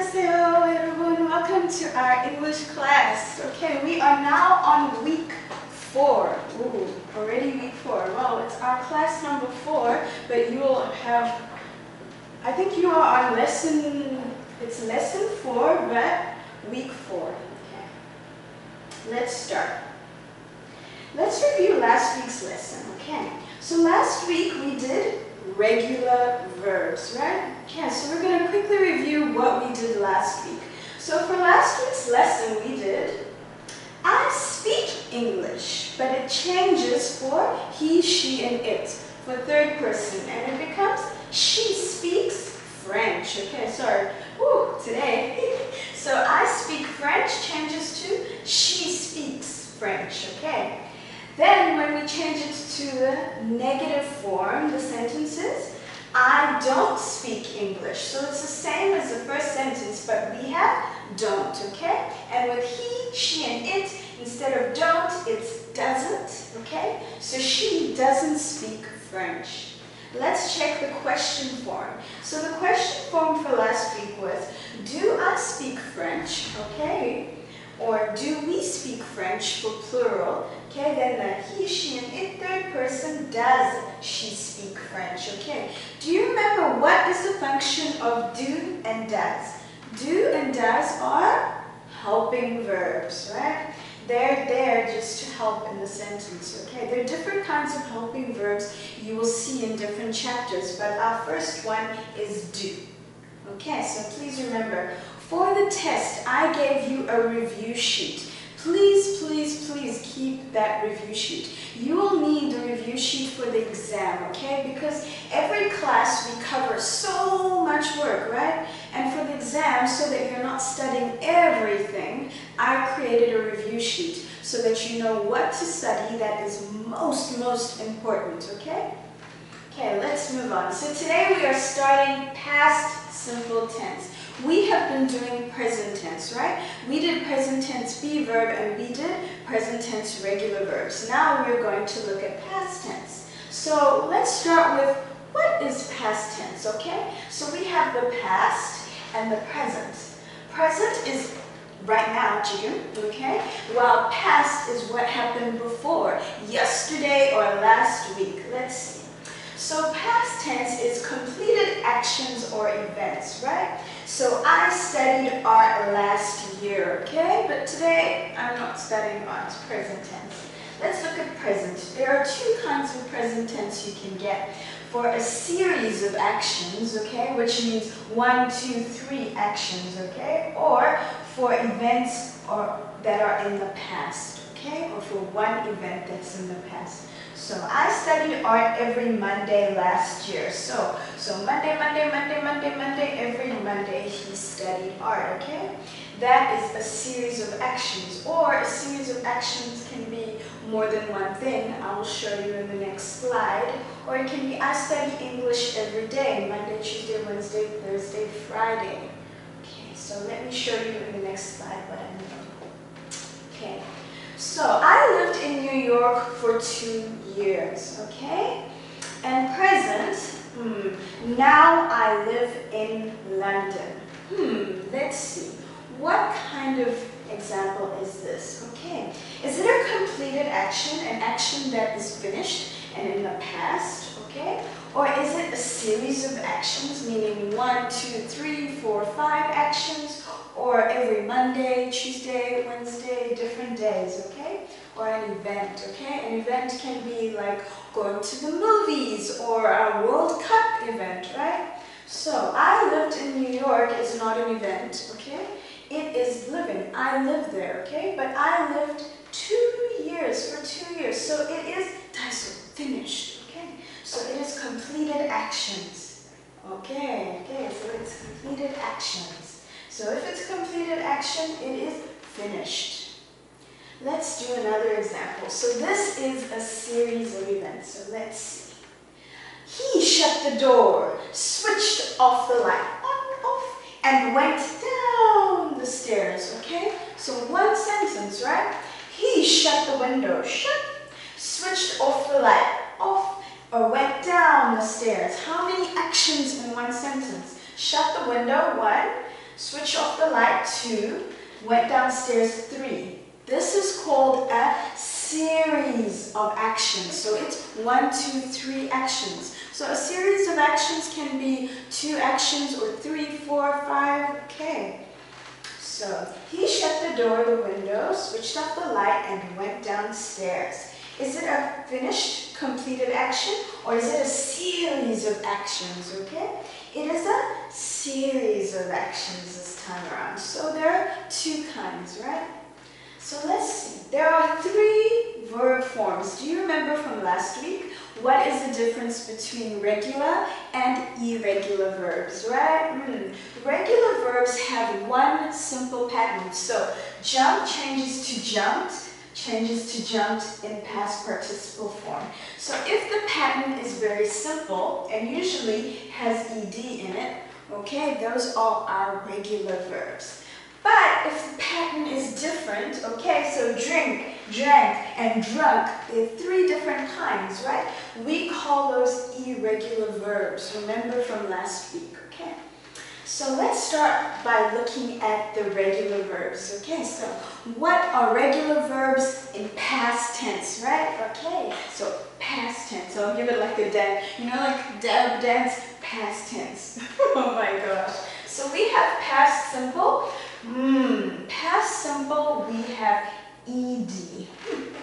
안녕하세요, 여러분. Welcome to our English class. Okay, we are now on week 4. Ooh, already week 4. Well, it's our class number 4, but you will have, I think you are on lesson 4, but week 4. Okay, let's start. Let's review last week's lesson, okay? So last week we did regular verbs, right? Okay, so we're going to quickly review what we did last week. So for last week's lesson we did, I speak English, but it changes for he, she, and it, for third person, and it becomes she speaks French. Okay, sorry, today. So I speak French changes to she speaks French, okay? Then when we change it to the negative form, the sentences, I don't speak English. So it's the same as the first sentence, but we have don't, okay? And with he, she, and it, instead of don't, it's doesn't, okay? So she doesn't speak French. Let's check the question form. So the question form for last week was, do I speak French, okay? Or do we speak French for plural? Okay, then the he, she, and it third person, does she speak French? Okay, do you remember what is the function of do and does? Do and does are helping verbs, right? They're there just to help in the sentence, okay? There are different kinds of helping verbs you will see in different chapters, but our first one is do. Okay, so please remember, for the test, I gave you a review sheet. Please, please, please keep that review sheet. You will need the review sheet for the exam, okay? Because every class we cover so much work, right? And for the exam, so that you're not studying everything, I created a review sheet so that you know what to study that is most important, okay? Okay, let's move on. So today we are starting past simple tense. We have been doing present tense, right? We did present tense be verb and we did present tense regular verbs. Now we're going to look at past tense. So let's start with what is past tense, okay? So we have the past and the present. Present is right now, 지금, okay? While past is what happened before, yesterday or last week. Let's see. So past tense is completed actions or events, right? So I studied art last year, okay? But today I'm not studying art, present tense. Let's look at present. There are two kinds of present tense you can get. For a series of actions, okay? Which means 1, 2, 3 actions, okay? Or for events that are in the past, okay? Or for one event that's in the past. So I studied art every Monday last year. So Monday, every Monday he studied art, okay? That is a series of actions, or a series of actions can be more than one thing. I will show you in the next slide. Or it can be I study English every day, Monday, Tuesday, Wednesday, Thursday, Friday. Okay, so let me show you in the next slide what I mean. Okay. So I lived in New York for 2 years, okay? And present, now I live in London. Let's see. What kind of example is this? Okay. Is it a completed action, an action that is finished and in the past, okay? Or is it a series of actions, meaning 1, 2, 3, 4, 5 actions? Or every Monday, Tuesday, Wednesday, different days, okay? Or an event, okay? An event can be like going to the movies or a World Cup event, right? So, I lived in New York is not an event, okay? It is living. I lived there, okay? But I lived 2 years, for 2 years. So it is finished, okay? So it is completed actions. Okay, so it's completed actions. So if it's completed action, it is finished. Let's do another example. So this is a series of events. So let's see. He shut the door, switched off the light, on, off, and went down the stairs, okay? So one sentence, right? He shut the window, shut, switched off the light, off, or went down the stairs. How many actions in one sentence? Shut the window, 1. Switch off the light, 2. Went downstairs, 3. This is called a series of actions. So it's 1, 2, 3 actions. So a series of actions can be 2 actions or 3, 4, 5. Okay. So he shut the door, the window, switched off the light, and went downstairs. Is it a finished, completed action, or is it a series of actions, okay? It is a series of actions this time around. So there are 2 kinds, right? So let's see. There are 3 verb forms. Do you remember from last week? What is the difference between regular and irregular verbs, right? Regular verbs have one simple pattern. So jump changes to jumped in past participle form. So if the pattern is very simple and usually has ed in it, okay, those all are regular verbs. But if the pattern is different, okay, so drink, drank, and drunk, they're 3 different kinds, right? We call those irregular verbs. Remember from last week, okay? So let's start by looking at the regular verbs, okay? So what are regular verbs in past tense, right? Okay, so past tense. So I'll give it like a dance, you know, like dab dance, past tense. Oh my gosh. So we have past simple. Past simple, we have ed.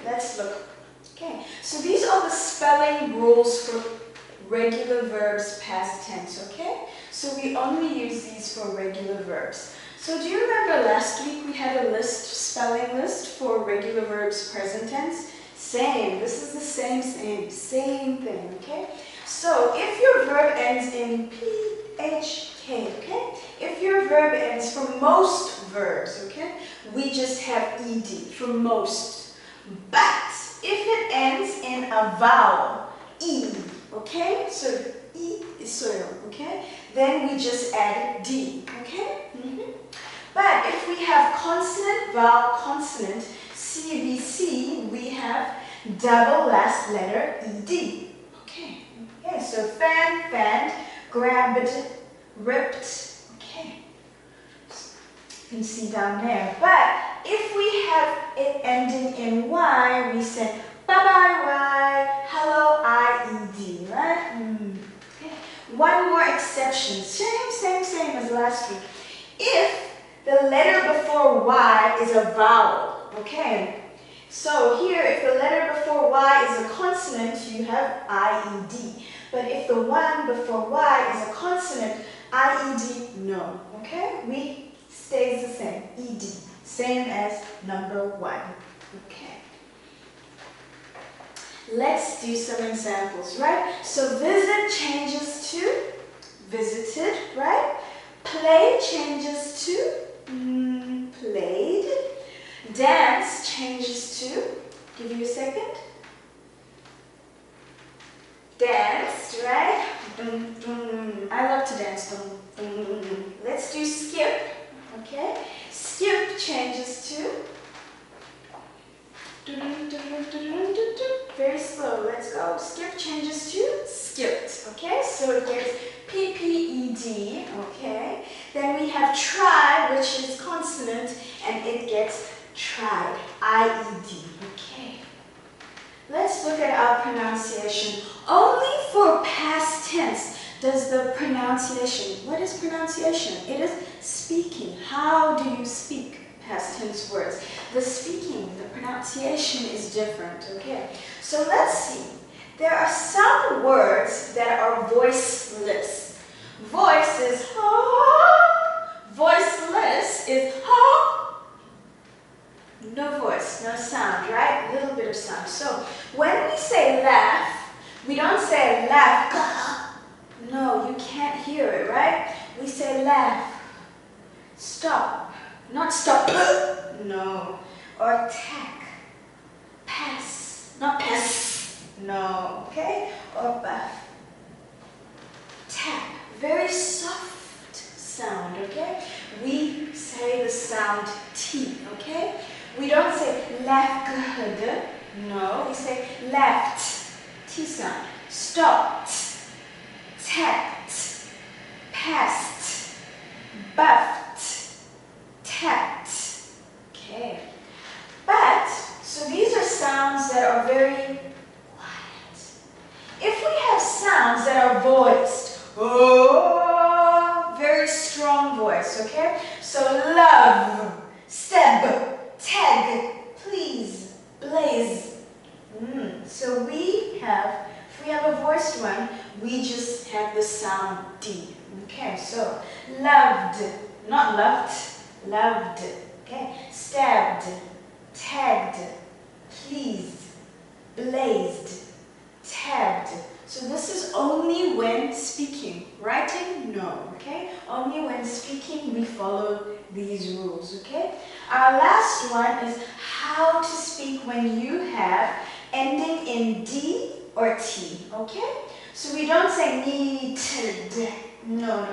Let's look. Okay, so these are the spelling rules for regular verbs past tense, okay? So we only use these for regular verbs. So do you remember last week we had a list, spelling list for regular verbs present tense? Same, this is the same thing, okay? So if your verb ends in PHK, okay? If your verb ends for most verbs, okay? We just have ed for most. But if it ends in a vowel, e, okay? So e is soil, okay? Then we just add d, okay? But if we have consonant, vowel, consonant, CVC, we have double last letter ed. Okay. Yeah, so fan, fanned, grabbed, ripped. Okay. You can see down there. But if we have it ending in Y, we say bye-bye Y, hello IED, right? Okay. One more exception. Same as last week. If the letter before Y is a vowel, okay? So here, if the letter before Y is a consonant, you have IED. But if the one before Y is a consonant, IED, no, okay? We stays the same, ED, same as number 1, okay? Let's do some examples, right? So visit changes to visited, right? Play changes to played. Dance changes to, give you a second. Danced, right? I love to dance. Let's do skip, okay? Skip changes to, very slow, let's go. Skip changes to skipped, okay? So it gets PPED, okay? Then we have try, which is consonant, and it gets tried, IED, okay? Let's look at our pronunciation. Only for past tense does the pronunciation, what is pronunciation? It is speaking. How do you speak past tense words? The speaking, the pronunciation is different, okay? So let's see. There are some words that are voiceless. Voice is ha. Voiceless is ha. No voice, no sound, right? A little bit of sound. So when we say laugh, we don't say laugh. No, you can't hear it, right? We say laugh. Stop. Not stop. No. Or tack. Pass. Not pass. No. Okay? Or buff. Tap. Very soft sound, okay? We say the sound T, okay? We don't say left, no, we say left, T sound, stopped, tapped, passed, buffed, cat. Okay. But, so these are sounds that are very quiet. If we have sounds that are voiced, oh, very strong voice, okay? So love, step, tag, please, blaze. So we have, if we have a voiced one, we just have the sound D. Okay, so loved, not loved, loved. Okay, stabbed, tagged, pleased, blazed, tabbed. So this is only when speaking. Writing, no. Okay, only when speaking we follow these rules. Okay. Our last one is how to speak when you have ending in D or T. Okay. So we don't say needed. No.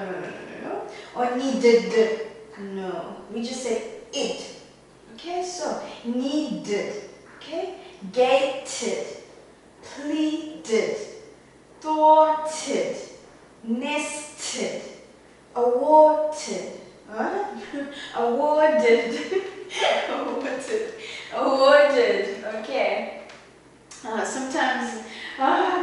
Or needed. No. We just say it. Okay, so needed. Okay, gated, pleaded, thwarted, nested, awarded, awarded, awarded. Okay. Sometimes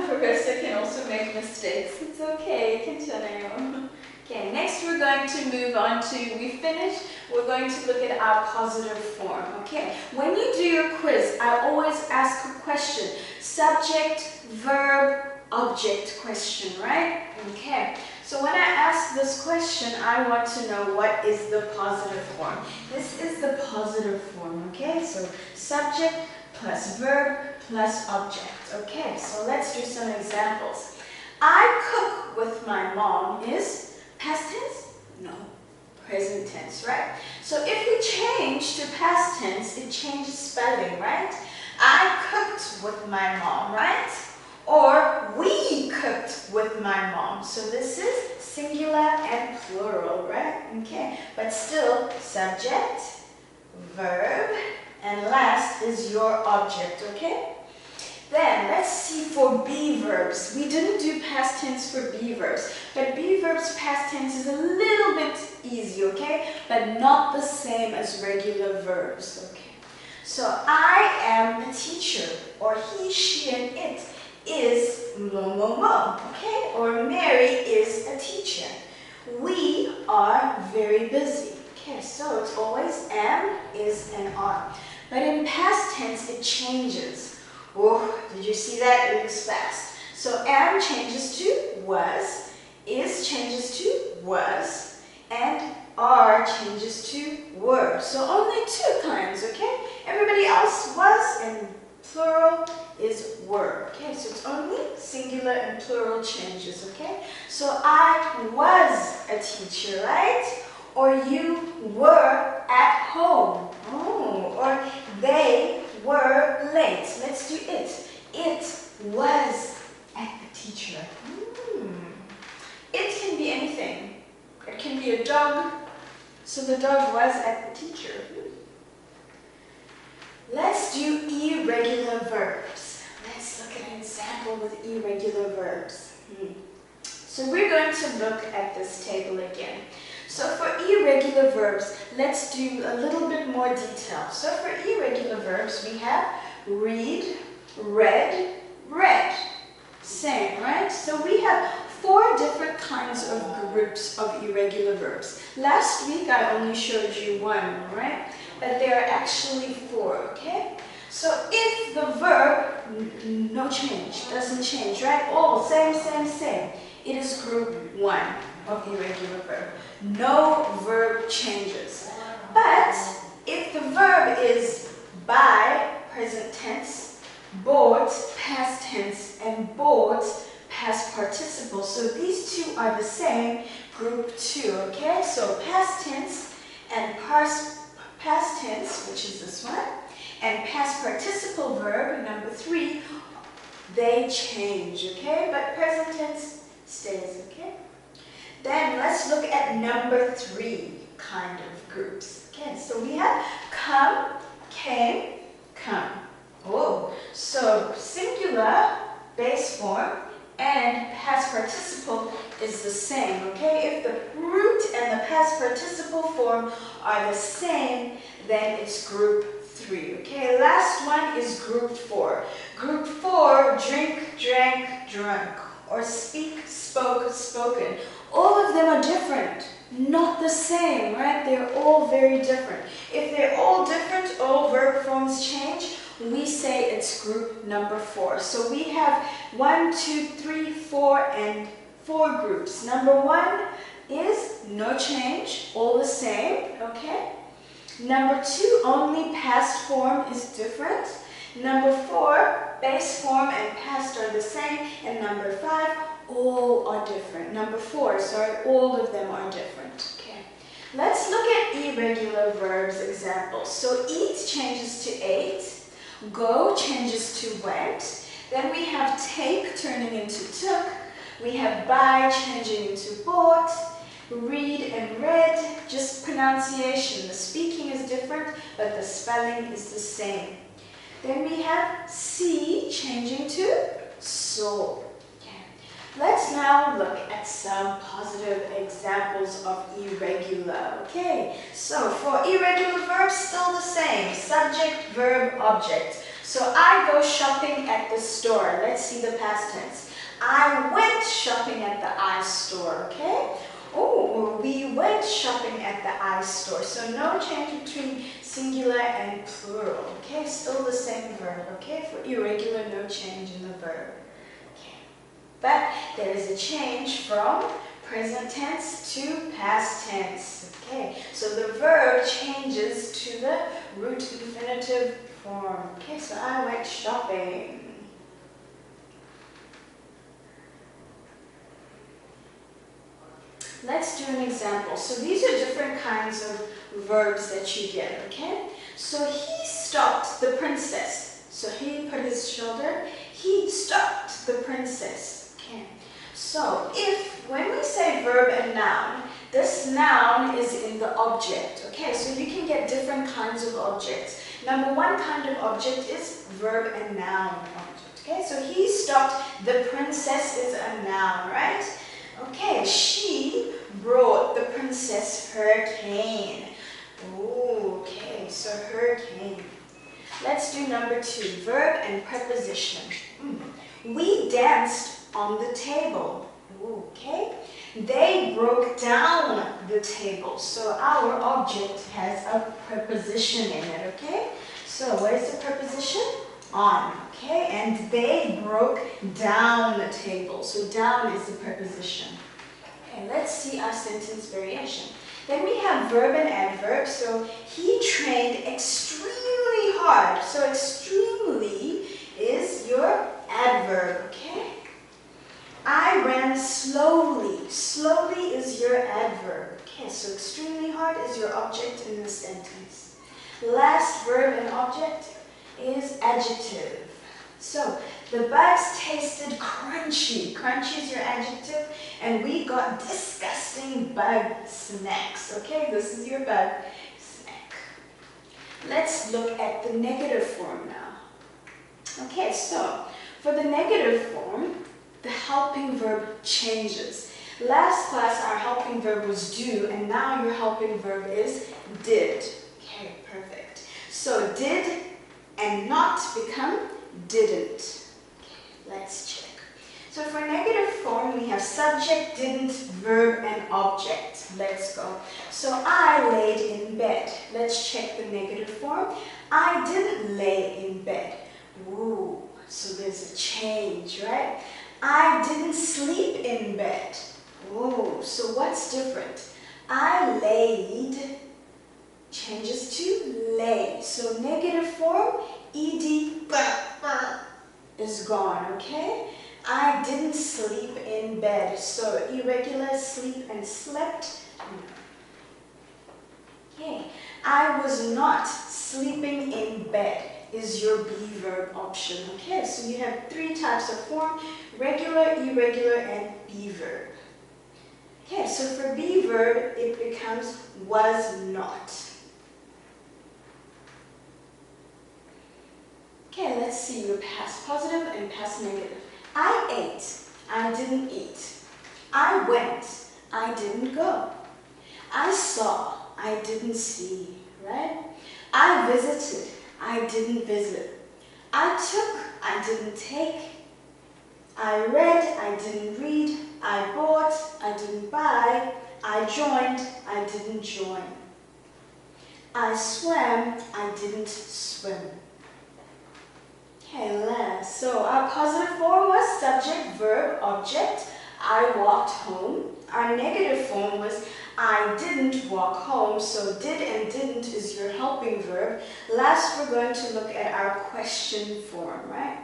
Professor can also make mistakes. It's okay, continue. Okay, next we're going to move on to, we finished, we're going to look at our positive form, okay? When you do your quiz, I always ask a question, subject, verb, object question, right? Okay, so when I ask this question, I want to know what is the positive form. This is the positive form, okay? So subject plus verb plus object, okay? So let's do some examples. I cook with my mom is past tense? No. Present tense, right? So if we change to past tense, it changes spelling, right? I cooked with my mom, right? Or we cooked with my mom. So this is singular and plural, right? Okay. But still, subject, verb, and last is your object, okay? Then, let's see for be verbs. We didn't do past tense for be verbs, but be verbs past tense is a little bit easy, okay? But not the same as regular verbs, okay? So, I am a teacher, or he, she, and it is mo, okay? Or Mary is a teacher. We are very busy, okay? So, it's always am, is, and are. But in past tense, it changes. Oh, did you see that? It was fast. So am changes to was, is changes to was, and are changes to were. So only two kinds, okay? Everybody else was and plural is were. Okay, so it's only singular and plural changes, okay? So I was a teacher, right? Or you were at home. Oh, or they were late. Let's do it. It was at the teacher. It can be anything. It can be a dog. So the dog was at the teacher. Let's do irregular verbs. Let's look at an example with irregular verbs. So we're going to look at this table again. So for irregular verbs, let's do a little bit more detail. So for irregular verbs, we have read, read, read. Same, right? So we have 4 different kinds of groups of irregular verbs. Last week, I only showed you 1, right? But there are actually 4, okay? So if the verb, no change, doesn't change, right? Oh, same, it is group 1 of irregular verb. No verb changes. But if the verb is by, present tense, bought, past tense, and bought, past participle. So these two are the same, group 2, okay? So past tense and past tense, which is this one, and past participle verb, number 3, they change, okay? But present tense stays, okay? Then let's look at number 3 kind of groups. Okay, so we have come, came, come. Oh, so singular, base form, and past participle is the same, okay? If the root and the past participle form are the same, then it's group 3, okay? Last one is group 4. Group 4, drink, drank, drunk, or speak, spoke, spoken. All of them are different, not the same, right? They're all very different. If they're all different, all verb forms change, we say it's group number 4. So we have 1, 2, 3, 4, and 4 groups. Number 1 is no change, all the same, okay? Number 2, only past form is different. Number 4, base form and past are the same. And number 5, all are different. Number 4, sorry, all of them are different. Okay. Let's look at irregular verbs examples. So eat changes to ate. Go changes to went. Then we have take turning into took. We have buy changing into bought. Read and read, just pronunciation. The speaking is different, but the spelling is the same. Then we have see changing to saw. Okay. Let's now look at some positive examples of irregular. Okay, so for irregular verbs, still the same. Subject, verb, object. So I go shopping at the store. Let's see the past tense. I went shopping at the iStore, okay? Oh, we went shopping at the iStore. So no change between singular and plural. Okay, still the same verb. Okay, for irregular, no change in the verb. Okay, but there is a change from present tense to past tense. Okay, so the verb changes to the root infinitive form. Okay, so I went shopping. Let's do an example. So these are different kinds of verbs that you get, okay? So he stopped the princess. So he put his shoulder, he stopped the princess, okay? So when we say verb and noun, this noun is in the object, okay? So you can get different kinds of objects. Number 1 kind of object is verb and noun object, okay? So he stopped the princess is a noun, right? Okay, she brought the princess her cane. Ooh, okay, so her cane. Let's do number 2, verb and preposition. We danced on the table. Ooh, okay. They broke down the table. So our object has a preposition in it, okay? So what is the preposition? On, okay? And they broke down the table. So down is the preposition. Okay, let's see our sentence variation. Then we have verb and adverb. So he trained extremely hard. So extremely is your adverb, okay? I ran slowly. Slowly is your adverb. Okay, so extremely hard is your object in the sentence. Last verb and object is adjective. So the bugs tasted crunchy. Crunchy is your adjective, and we got disgusting bug snacks. Okay, this is your bug snack. Let's look at the negative form now. Okay, so for the negative form, the helping verb changes. Last class, our helping verb was do, and now your helping verb is did. Okay, perfect. So did and not become didn't. Okay, let's check. So for negative form, we have subject, didn't, verb, and object. Let's go. So I laid in bed. Let's check the negative form. I didn't lay in bed. Ooh, so there's a change, right? I didn't sleep in bed. Ooh, so what's different? I laid changes to lay. So negative form, ed is gone, okay? I didn't sleep in bed. So irregular, sleep and slept. Okay. I was not sleeping in bed is your be verb option. Okay, so you have 3 types of form: regular, irregular, and be verb. Okay, so for be verb, it becomes was not. Okay, let's see your past positive and past negative. I ate. I didn't eat. I went, I didn't go. I saw, I didn't see, right? I visited, I didn't visit. I took, I didn't take. I read, I didn't read. I bought, I didn't buy. I joined, I didn't join. I swam, I didn't swim. Okay, last. So our positive form was subject, verb, object. I walked home. Our negative form was I didn't walk home. So did and didn't is your helping verb. Last, we're going to look at our question form, right?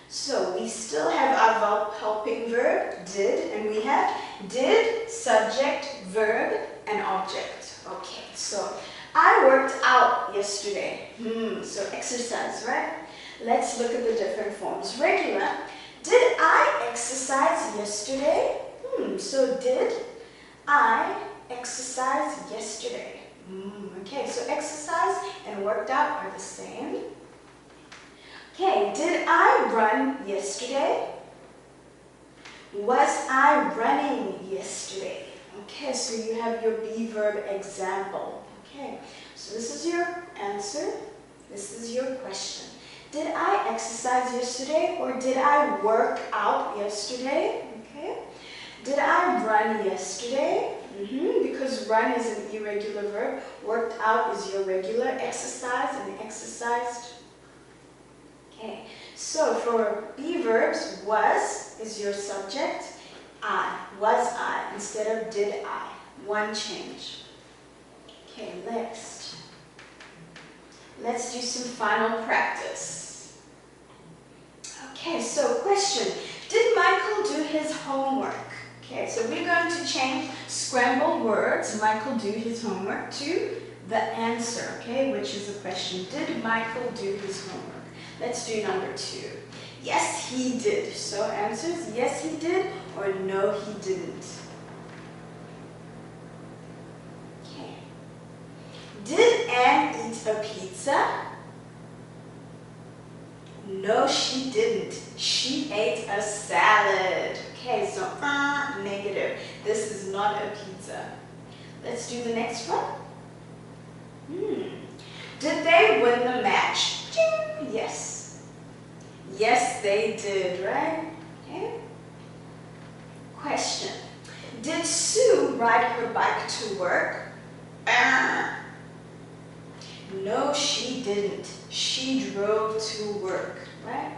So we still have our helping verb, did, and we have did, subject, verb, and object. Okay, so I worked out yesterday. So exercise, right? Let's look at the different forms. Regular, did I exercise yesterday? So did I exercise yesterday? Okay, so exercise and worked out are the same. Okay, did I run yesterday? Was I running yesterday? Okay, so you have your be verb example. Okay, so this is your answer. This is your question. Did I exercise yesterday or did I work out yesterday? Okay. Did I run yesterday? Because run is an irregular verb. Worked out is your regular. Exercise and exercised. Okay. So for be verbs, was is your subject. Was I instead of did I. One change. Okay, next. Let's do some final practice. Okay, so question. Did Michael do his homework? Okay, so we're going to change scrambled words, Michael do his homework, to the answer, okay, which is the question. Did Michael do his homework? Let's do number 2. Yes, he did. So answers, yes, he did, or no, he didn't. Okay. Did Anne eat a pizza? No, she didn't. She ate a salad. Okay, so negative. This is not a pizza. Let's do the next one. Did they win the match? Yes. Yes, they did, right? Okay. Question. Did Sue ride her bike to work? No, she didn't. She drove to work, right?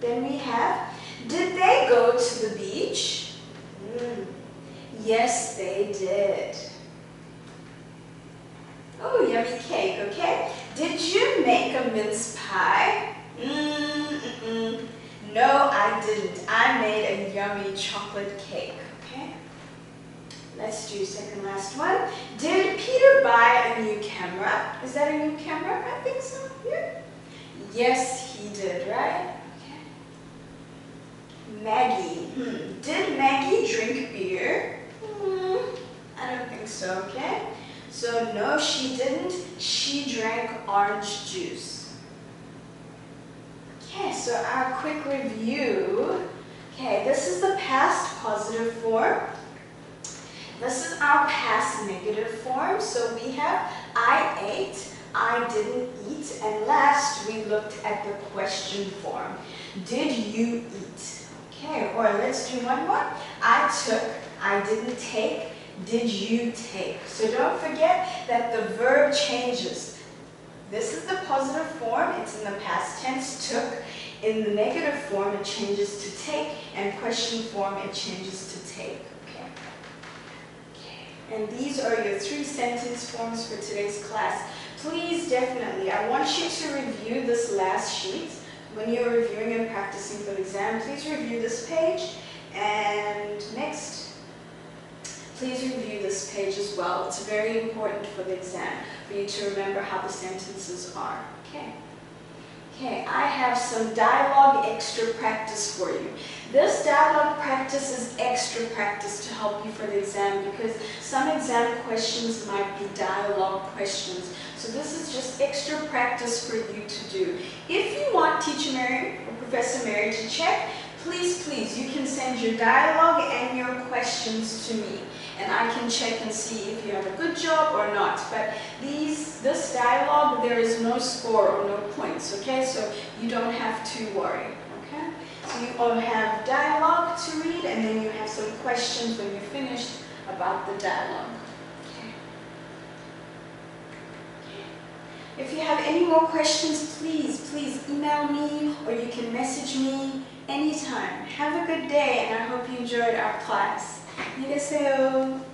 Then we have, did they go to the beach? Yes, they did. Oh, yummy cake, okay? Did you make a mince pie? No, I didn't. I made a yummy chocolate cake, okay? Let's do second last one. Did Peter buy a new camera? Is that a new camera? I think so. Yeah. Yes, he did, right? Okay. Maggie. Did Maggie drink beer? I don't think so, okay? So no, she didn't. She drank orange juice. Okay, so our quick review. Okay, this is the past positive form. This is our past negative form. So we have I ate, I didn't eat, and last we looked at the question form. Did you eat? Okay, or let's do one more. I took, I didn't take, did you take? So don't forget that the verb changes. This is the positive form, it's in the past tense, took. In the negative form, it changes to take, and question form, it changes to take. And these are your 3 sentence forms for today's class. Please, definitely, I want you to review this last sheet. When you're reviewing and practicing for the exam, please review this page. And next, please review this page as well. It's very important for the exam, for you to remember how the sentences are. Okay. Okay, I have some dialogue extra practice for you. This dialogue practice is extra practice to help you for the exam because some exam questions might be dialogue questions. So this is just extra practice for you to do. If you want Teacher Mary or Professor Mary to check, please, you can send your dialogue and your questions to me, and I can check and see if you have a good job or not. But this dialogue, there is no score or no points, okay? So you don't have to worry, okay? So you all have dialogue to read, and then you have some questions when you're finished about the dialogue. If you have any more questions, please email me or you can message me anytime. Have a good day, and I hope you enjoyed our class. 안녕히 계세요.